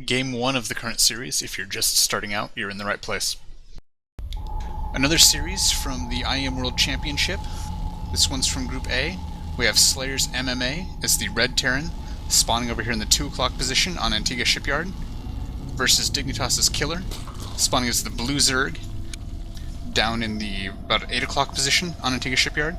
Game 1 of the current series. If you're just starting out, you're in the right place. Another series from the IEM World Championship. This one's from Group A. We have Slayer's S.MMA as the Red Terran, spawning over here in the 2 o'clock position on Antigua Shipyard, versus Dignitas's Killer, spawning as the Blue Zerg, down in the about 8 o'clock position on Antigua Shipyard.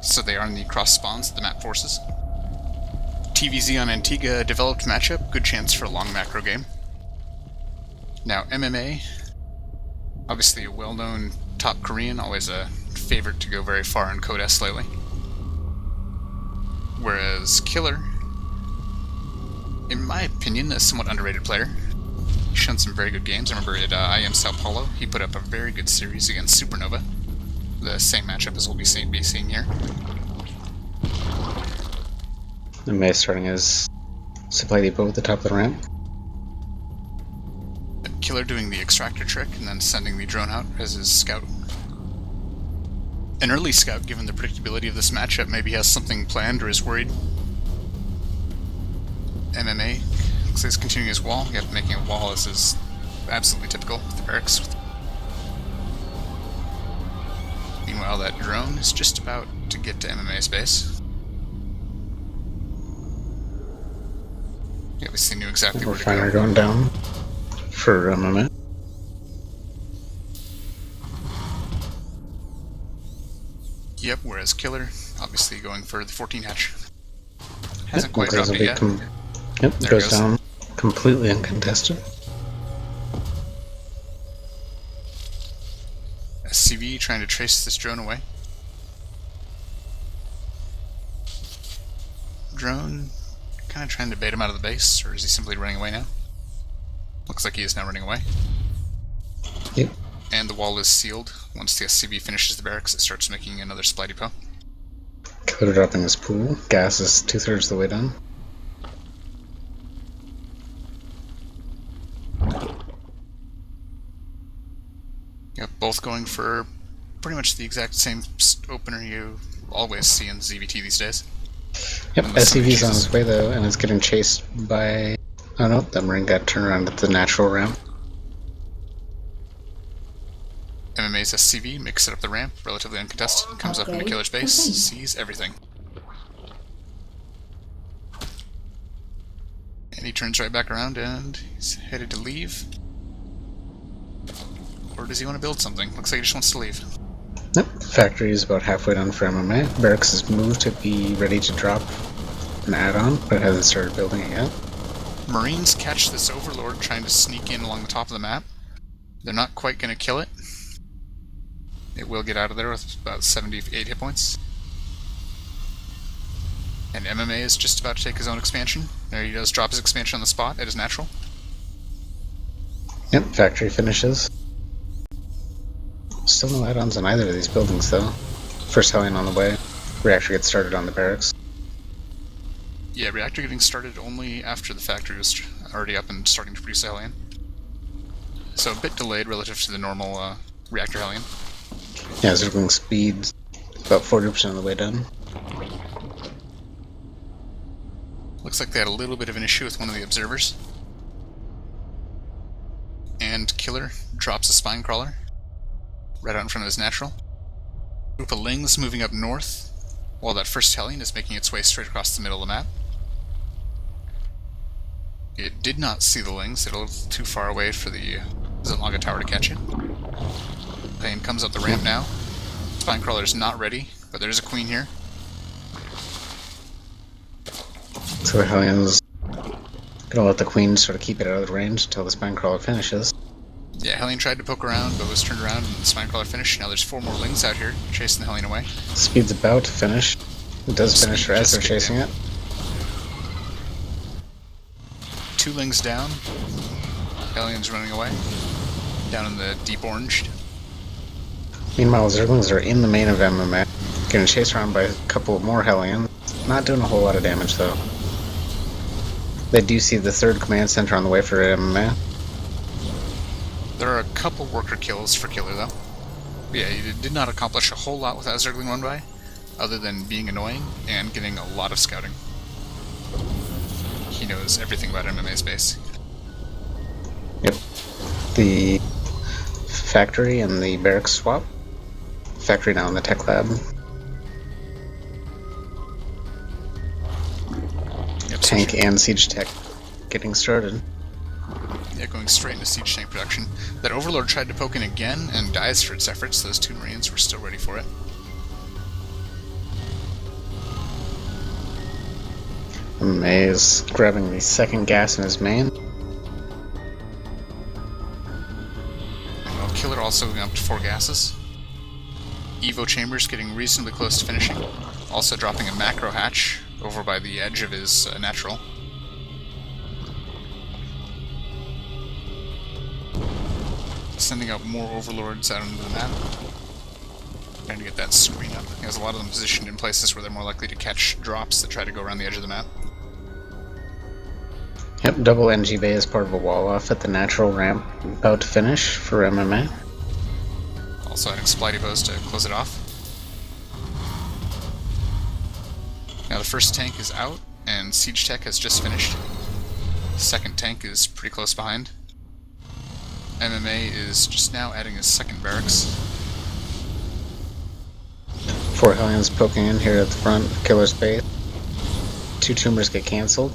So they are in the cross spawns that the map forces. TVZ on Antigua developed matchup, good chance for a long macro game. Now MMA, obviously a well-known top Korean, always a favorite to go very far in Code S lately. Whereas Killer, in my opinion, a somewhat underrated player. He's shown some very good games. I remember at IEM Sao Paulo, he put up a very good series against Supernova. The same matchup as we'll be seeing here. May starting his supply depot at the top of the ramp. Killer doing the extractor trick and then sending the drone out as his scout. An early scout, given the predictability of this matchup, maybe has something planned or is worried. MMA looks like he's continuing his wall. Yet making a wall is absolutely typical with the barracks. Meanwhile, that drone is just about to get to MMA's base. You obviously knew exactly where to go. Refiner going down for a moment. Yep, whereas Killer, obviously going for the 14 hatch. Hasn't quite dropped it yet. Yep, there goes down completely uncontested. SCV trying to trace this drone away. Drone kind of trying to bait him out of the base, or is he simply running away now? Looks like he is now running away. Yep. And the wall is sealed. Once the SCV finishes the barracks, it starts making another supply depot. Killer dropping his pool. Gas is 2/3 of the way done. Yep, both going for pretty much the exact same opener you always see in ZVT these days. Yep, SCV's on his way though, and it's getting chased by... Oh no, that Marine got turned around at the natural ramp. MMA's SCV makes it up the ramp, relatively uncontested, comes up into Killer's base, sees everything. And he turns right back around and he's headed to leave. Or does he want to build something? Looks like he just wants to leave. Nope, factory is about halfway done for MMA. Barracks is moved to be ready to drop an add-on, but it hasn't started building it yet. Marines catch this Overlord trying to sneak in along the top of the map. They're not quite going to kill it. It will get out of there with about 78 hit points. And MMA is just about to take his own expansion. There he does drop his expansion on the spot at his natural. Yep, factory finishes. Still no add-ons on either of these buildings though. First Hellion on the way. Reactor gets started on the barracks. Yeah, reactor getting started only after the factory was already up and starting to produce a Hellion. So a bit delayed relative to the normal reactor Hellion. Yeah, Zergling speed about 40% of the way done. Looks like they had a little bit of an issue with one of the observers. And Killer drops a spine crawler right out in front of his natural. Group of Lings moving up north, while that first Hellion is making its way straight across the middle of the map. It did not see the Lings, it was a little too far away for the Zentlaga tower to catch it. Pain comes up the ramp now. Spinecrawler is not ready, but there's a queen here. So the Hellion's gonna let the queen sort of keep it out of the range until the Spinecrawler finishes. Yeah, Hellion tried to poke around, but was turned around and the Spinecrawler finished. Now there's 4 more Lings out here, chasing the Hellion away. Speed's about to finish. It does finish as they're chasing it. 2 Lings down. Hellion's running away. Down in the deep orange. Meanwhile, Zerglings are in the main of MMA. Getting chased around by a couple of more Hellions. Not doing a whole lot of damage though. They do see the 3rd command center on the way for MMA. There are a couple worker kills for Killer though. But yeah, he did not accomplish a whole lot with that Zergling run by, other than being annoying and getting a lot of scouting. He knows everything about MMA space. Yep. The factory and the barracks swap. Factory now in the tech lab. Yep, Tank and siege tech getting started. Yeah, going straight into siege tank production. That Overlord tried to poke in again and dies for its efforts. Those two Marines were still ready for it. May is grabbing the second gas in his main. And while Killer also going up to 4 gases. Evo Chambers getting reasonably close to finishing. Also dropping a macro hatch over by the edge of his natural. Sending out more Overlords out into the map. Trying to get that screen up. He has a lot of them positioned in places where they're more likely to catch drops that try to go around the edge of the map. Yep, double NG Bay is part of a wall off at the natural ramp, about to finish for MMA. Also adding supply depots to close it off. Now the first tank is out, and Siege Tech has just finished. The second tank is pretty close behind. MMA is just now adding his second barracks. 4 Hellions poking in here at the front, Killer's base. 2 tumors get cancelled.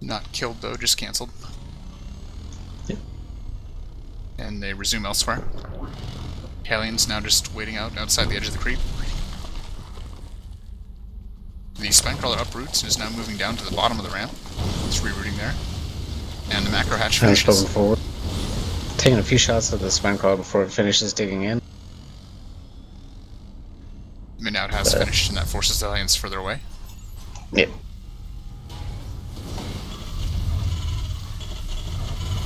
Not killed though, just cancelled. Yep. And they resume elsewhere. Hellions now just waiting outside the edge of the creep. The Spinecrawler uproots and is now moving down to the bottom of the ramp. It's rerouting there. And the macro hatch finishes. Poking forward. Taking a few shots at the Spinecrawler before it finishes digging in. Minout has finished, and that forces the Hellions further away. Yep.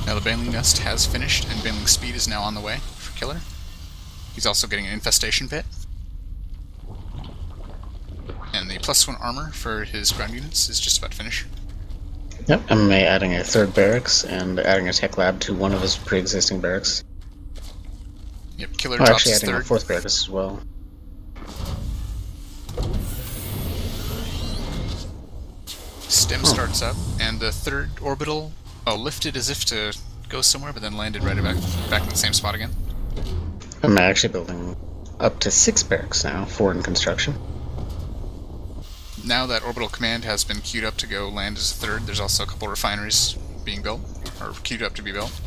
Now the Baneling Nest has finished, and Baneling Speed is now on the way for Killer. He's also getting an Infestation Pit. And the +1 armor for his ground units is just about to finish. Yep, MMA adding a 3rd barracks and adding a tech lab to one of his pre-existing barracks. Yep, Killer drops actually his adding a 3rd. 4th barracks as well. Stem starts up, and the 3rd orbital lifted as if to go somewhere, but then landed right back in the same spot again. I'm actually building up to 6 barracks now, 4 in construction. Now that orbital command has been queued up to go land as a 3rd, there's also a couple refineries being built, or queued up to be built.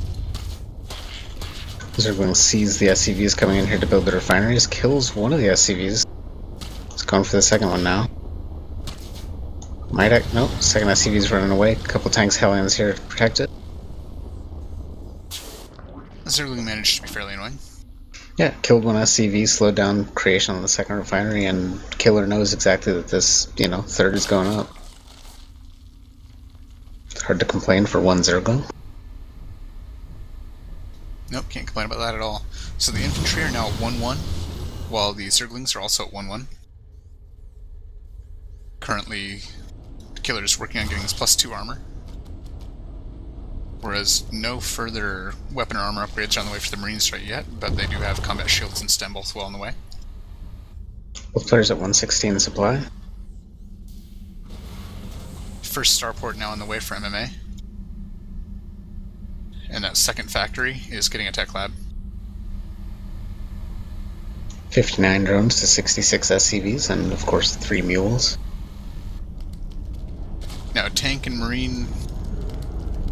Zergling sees the SCVs coming in here to build the refineries, kills one of the SCVs. It's going for the second one now. Nope, second SCV's running away. A couple tanks, Hellions here to protect it. Zergling managed to be fairly annoying. Yeah, killed one SCV, slowed down creation on the second refinery, and Killer knows exactly that this, 3rd is going up. Hard to complain for one Zergling. Nope, can't complain about that at all. So the infantry are now at 1-1, while the Zerglings are also at 1-1. Currently, the Killer is working on getting his +2 armor. Whereas no further weapon or armor upgrades are on the way for the Marines right yet, but they do have combat shields and stem both well on the way. Both players at 116 supply. First starport now on the way for MMA. And that second factory is getting a tech lab. 59 drones to 66 SCVs, and of course 3 mules. Now tank and marine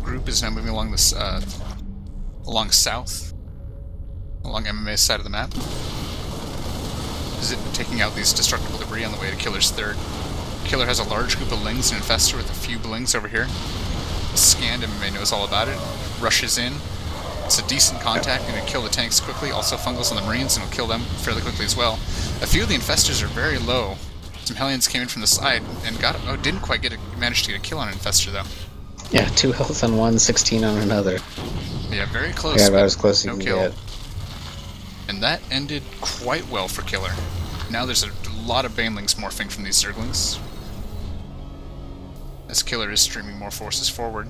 group is now moving along this along south, along MMA's side of the map. Is it taking out these destructible debris on the way to Killer's 3rd? Killer has a large group of Lings and Infestor with a few Blings over here. Scanned, MMA knows all about it. Rushes in. It's a decent contact, going to kill the tanks quickly. Also fungals on the Marines and will kill them fairly quickly as well. A few of the Infestors are very low. Some Hellions came in from the side and didn't quite manage to get a kill on an Infestor though. Yeah, 2 health on one, 16 on another. Yeah, very close. Yeah, about as close as no you can kill. get. And that ended quite well for Killer. Now there's a lot of Banelings morphing from these Zerglings, as Killer is streaming more forces forward.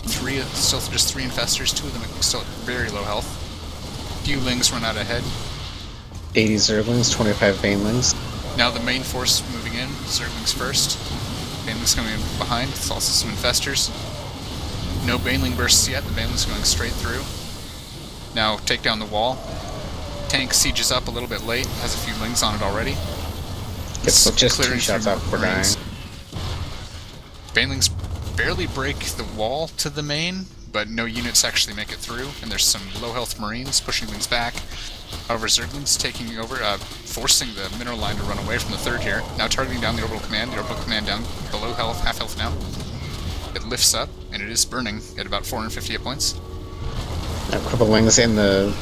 Still just 3 Infestors, 2 of them still at very low health. Few Lings run out ahead. 80 Zerglings, 25 Banelings. Now the main force moving in, Zerglings first. Banelings coming in behind, it's also some Infestors. No Baneling bursts yet. The Baneling's going straight through. Now take down the wall. Tank sieges up a little bit late. Has a few lings on it already. It's just 2 shots off for dying. Banelings barely break the wall to the main, but no units actually make it through, and there's some low health Marines pushing things back. However, Zerglings taking over, forcing the mineral line to run away from the third here. Now targeting down the orbital command. The orbital command down below health, half health now. It lifts up, and it is burning at about 450 hit points. A couple lings in the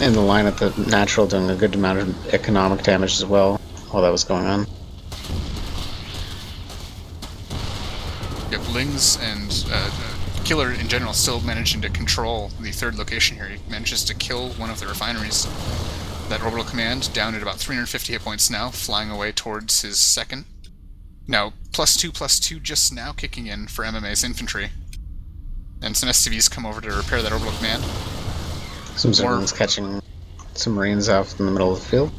line at the natural, doing a good amount of economic damage as well while that was going on. Yep, Lings and Killer in general still managing to control the third location here. He manages to kill one of the refineries. That orbital command down at about 350 hit points now, flying away towards his second. Now, +2/+2 just now kicking in for MMA's infantry. And some SCVs come over to repair that orbital command. Some Zerglings catching some Marines off in the middle of the field.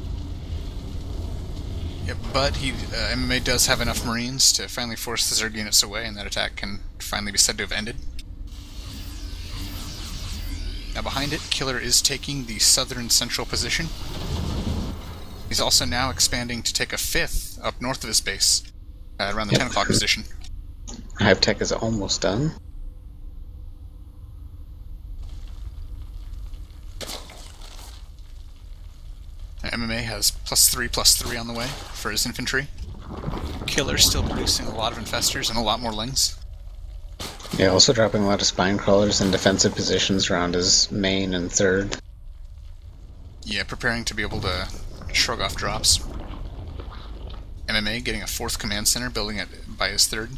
Yep, but MMA does have enough Marines to finally force the Zerg units away, and that attack can finally be said to have ended. Now behind it, Killer is taking the southern central position. He's also now expanding to take a 5th up north of his base, around the 10 o'clock position. Hive Tech is almost done. MMA has +3/+3 on the way for his infantry. Killer's still producing a lot of infestors and a lot more lings. Yeah, also dropping a lot of spine crawlers in defensive positions around his main and third. Yeah, preparing to be able to shrug off drops. MMA getting a 4th command center, building it by his third.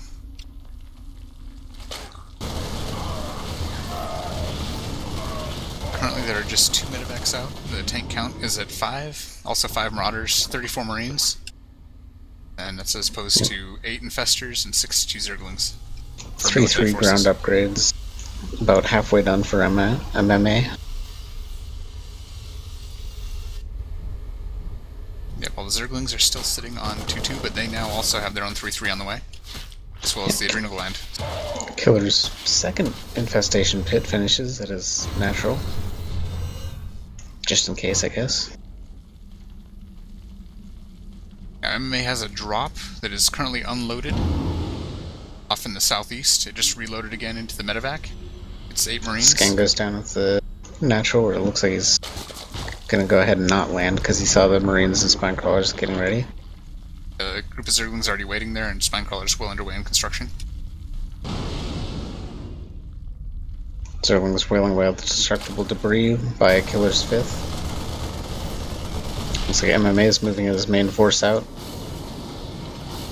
Currently there are just 2 medevacs out. The tank count is at 5. Also 5 Marauders, 34 Marines. And that's as opposed to 8 Infestors and 62 Zerglings. 3/3 ground upgrades. About halfway done for MMA. Yep, all the Zerglings are still sitting on 2-2, but they now also have their own 3-3 on the way. As well as the Adrenal Gland. Killer's second infestation pit finishes at his natural. Just in case, I guess. Now, MMA has a drop that is currently unloaded off in the southeast. It just reloaded again into the medevac. It's 8 Marines. Scan goes down at the natural, where it looks like he's gonna go ahead and not land because he saw the Marines and spine crawlers getting ready. A group of Zerglings already waiting there, and spine crawlers well underway in construction. Zerglings wailing away at the destructible debris by Killer's 5th. Looks like MMA is moving his main force out.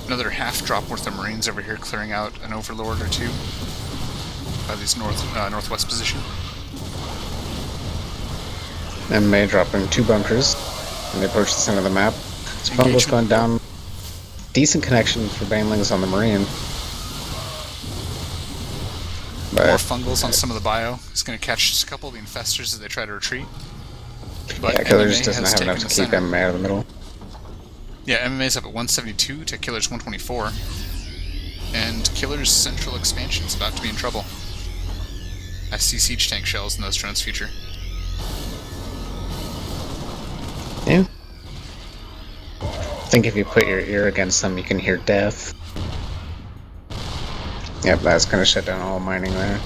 Another half drop worth of Marines over here clearing out an Overlord or 2 by this northwest position. MMA dropping 2 bunkers, and they approach the center of the map. Fungal's going down. Decent connection for Banelings on the Marine. But more Fungals on some of the bio. He's going to catch just a couple of the Infestors as they try to retreat. But yeah, Killer just MMA doesn't has have enough taken to the keep center. MMA out of the middle. Yeah, MMA's up at 172 to Killer's 124. And Killer's central expansion's about to be in trouble. I see siege tank shells in those drones' future. Yeah. I think if you put your ear against them, you can hear death. Yep, that's gonna shut down all mining there.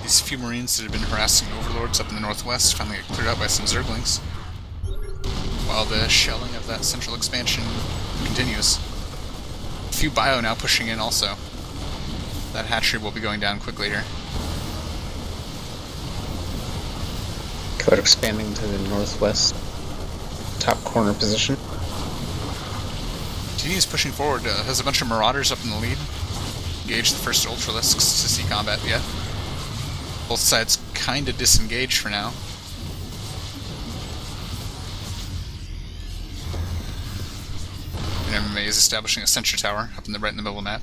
These few Marines that have been harassing Overlords up in the northwest finally get cleared out by some Zerglings, while the shelling of that central expansion continues. A few bio now pushing in also. That hatchery will be going down quickly here. Killer expanding to the northwest top corner position. TD is pushing forward, has a bunch of Marauders up in the lead. Engage the first Ultralisks to see combat yet. Both sides kinda disengaged for now. And MMA is establishing a sentry tower up in right in the middle of the map.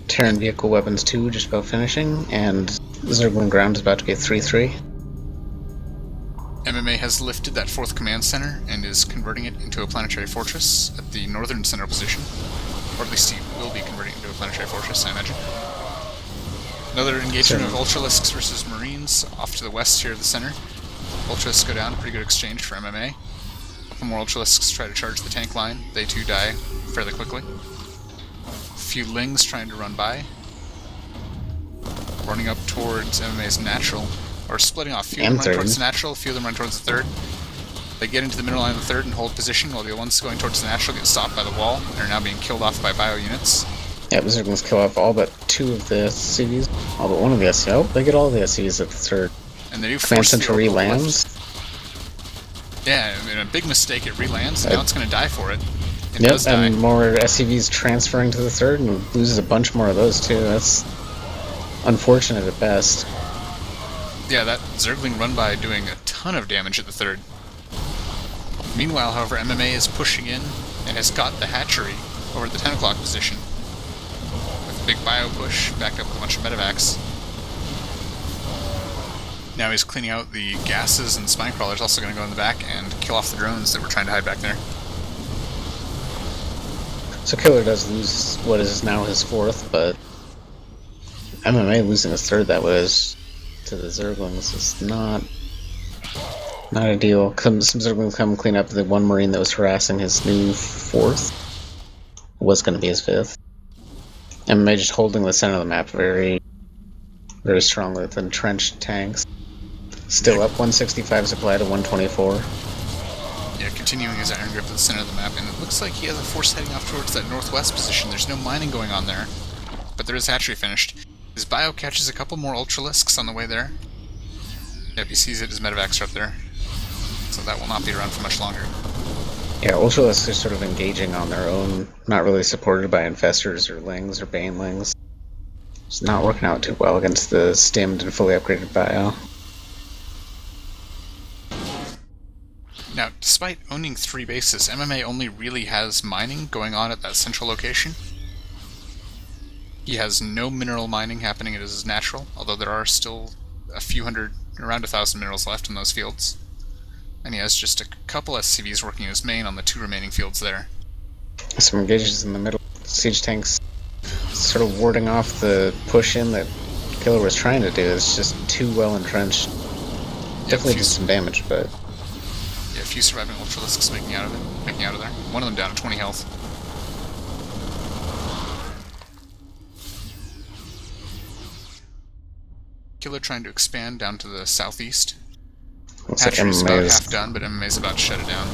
Terran Vehicle Weapons 2 just about finishing, and Zergling Ground is about to get 3-3. MMA has lifted that 4th command center and is converting it into a planetary fortress at the northern center position. or at least he will be converting into a planetary fortress, I imagine. Another engagement of Ultralisks versus Marines off to the west here of the center. Ultralisks go down, pretty good exchange for MMA. A couple more Ultralisks try to charge the tank line. They too die fairly quickly. A few Lings trying to run by. Running up towards MMA's natural, or splitting off. A few of them run towards the natural, a few of them run towards the third. They get into the middle line of the third and hold position, while the ones going towards the natural get stopped by the wall and are now being killed off by bio units. Yeah, Berserklings kill off all but 2 of the SCVs. All but 1 of the SCVs. Oh, they get all the SCVs at the third. And they do Command force the Center re-lands. Yeah, I mean, a big mistake, it re-lands, and now it's going to die for it. It Yep, does die. and more SCVs transferring to the third, and loses a bunch more of those too. That's unfortunate at best. Yeah, that Zergling run-by doing a ton of damage at the third. Meanwhile, however, MMA is pushing in and has got the hatchery over at the 10 o'clock position. With a big bio push, backed up with a bunch of medevacs. Now he's cleaning out the gases, and spine crawlers also going to go in the back and kill off the drones that were trying to hide back there. So Killer does lose what is now his 4th, but MMA losing his 3rd that was to the Zerglings is not ideal. Some Zerglings come clean up the 1 Marine that was harassing his new 4th. Was going to be his 5th. MMA just holding the center of the map very strongly with entrenched tanks. Still up 165 supply to 124. Yeah, continuing his iron grip at the center of the map, and it looks like he has a force heading off towards that northwest position. There's no mining going on there, but there is hatchery finished. His bio catches a couple more Ultralisks on the way there. Yep, he sees it, his medevacs are up there. So that will not be around for much longer. Yeah, Ultralisks are sort of engaging on their own, not really supported by Infestors or Lings or Banelings. It's not working out too well against the stimmed and fully upgraded bio. Now, despite owning 3 bases, MMA only really has mining going on at that central location. He has no mineral mining happening at his natural, although there are still a few hundred, around 1,000 minerals left in those fields. And he has just a couple SCVs working his main on the 2 remaining fields there. Some engages in the middle. Siege tanks sort of warding off the push-in that Killer was trying to do. It's just too well entrenched. Definitely did some damage, but... Yeah, a few surviving Ultralisks making out of there. One of them down to 20 health. Killer trying to expand down to the southeast. Hatchery's about half done, but MMA's about to shut it down.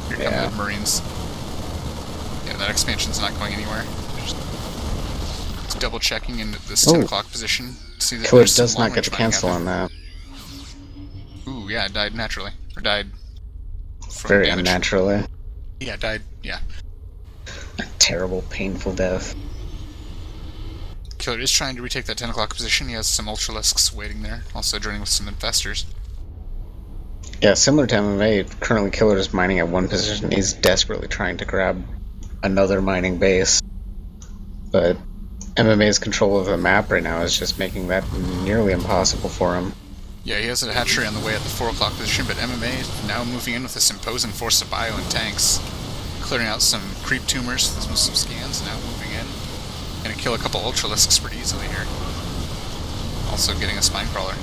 Here come the Marines. Yeah, that expansion's not going anywhere. Just double checking in this 10 o'clock position to see that Killer does not get the cancel on that. Ooh, yeah, it died naturally. Or died from very damage. Unnaturally. Yeah, died, yeah. A terrible, painful death. Killer is trying to retake that 10 o'clock position. He has some Ultralisks waiting there, also joining with some Infestors. Yeah, similar to MMA, currently Killer is mining at 1 position. He's desperately trying to grab another mining base. But MMA's control of the map right now is just making that nearly impossible for him. Yeah, he has a hatchery on the way at the 4 o'clock position, but MMA is now moving in with this imposing force of bio and tanks. Clearing out some creep tumors, some scans, now moving in. Gonna kill a couple Ultralisks pretty easily here. Also getting a spine crawler.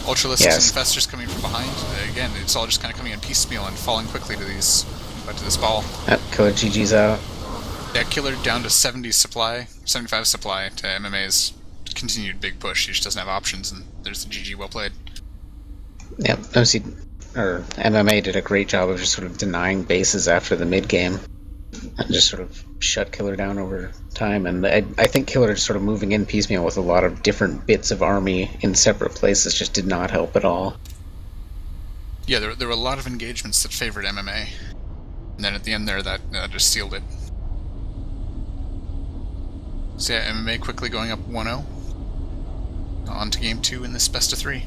Ultralisks and Infestors coming from behind. Again, it's all just kind of coming in piecemeal and falling quickly to this ball. Yep, Killer GG's out. Yeah, Killer down to 70 supply, 75 supply to MMA's continued big push. He just doesn't have options, and there's the GG, well played. Yep, MMA did a great job of just sort of denying bases after the mid-game. And just sort of shut Killer down over time, and I think Killer just sort of moving in piecemeal with a lot of different bits of army in separate places just did not help at all. Yeah, there were a lot of engagements that favored MMA, and then at the end there, that just sealed it. So yeah, MMA quickly going up 1-0. On to game 2 in this best of 3.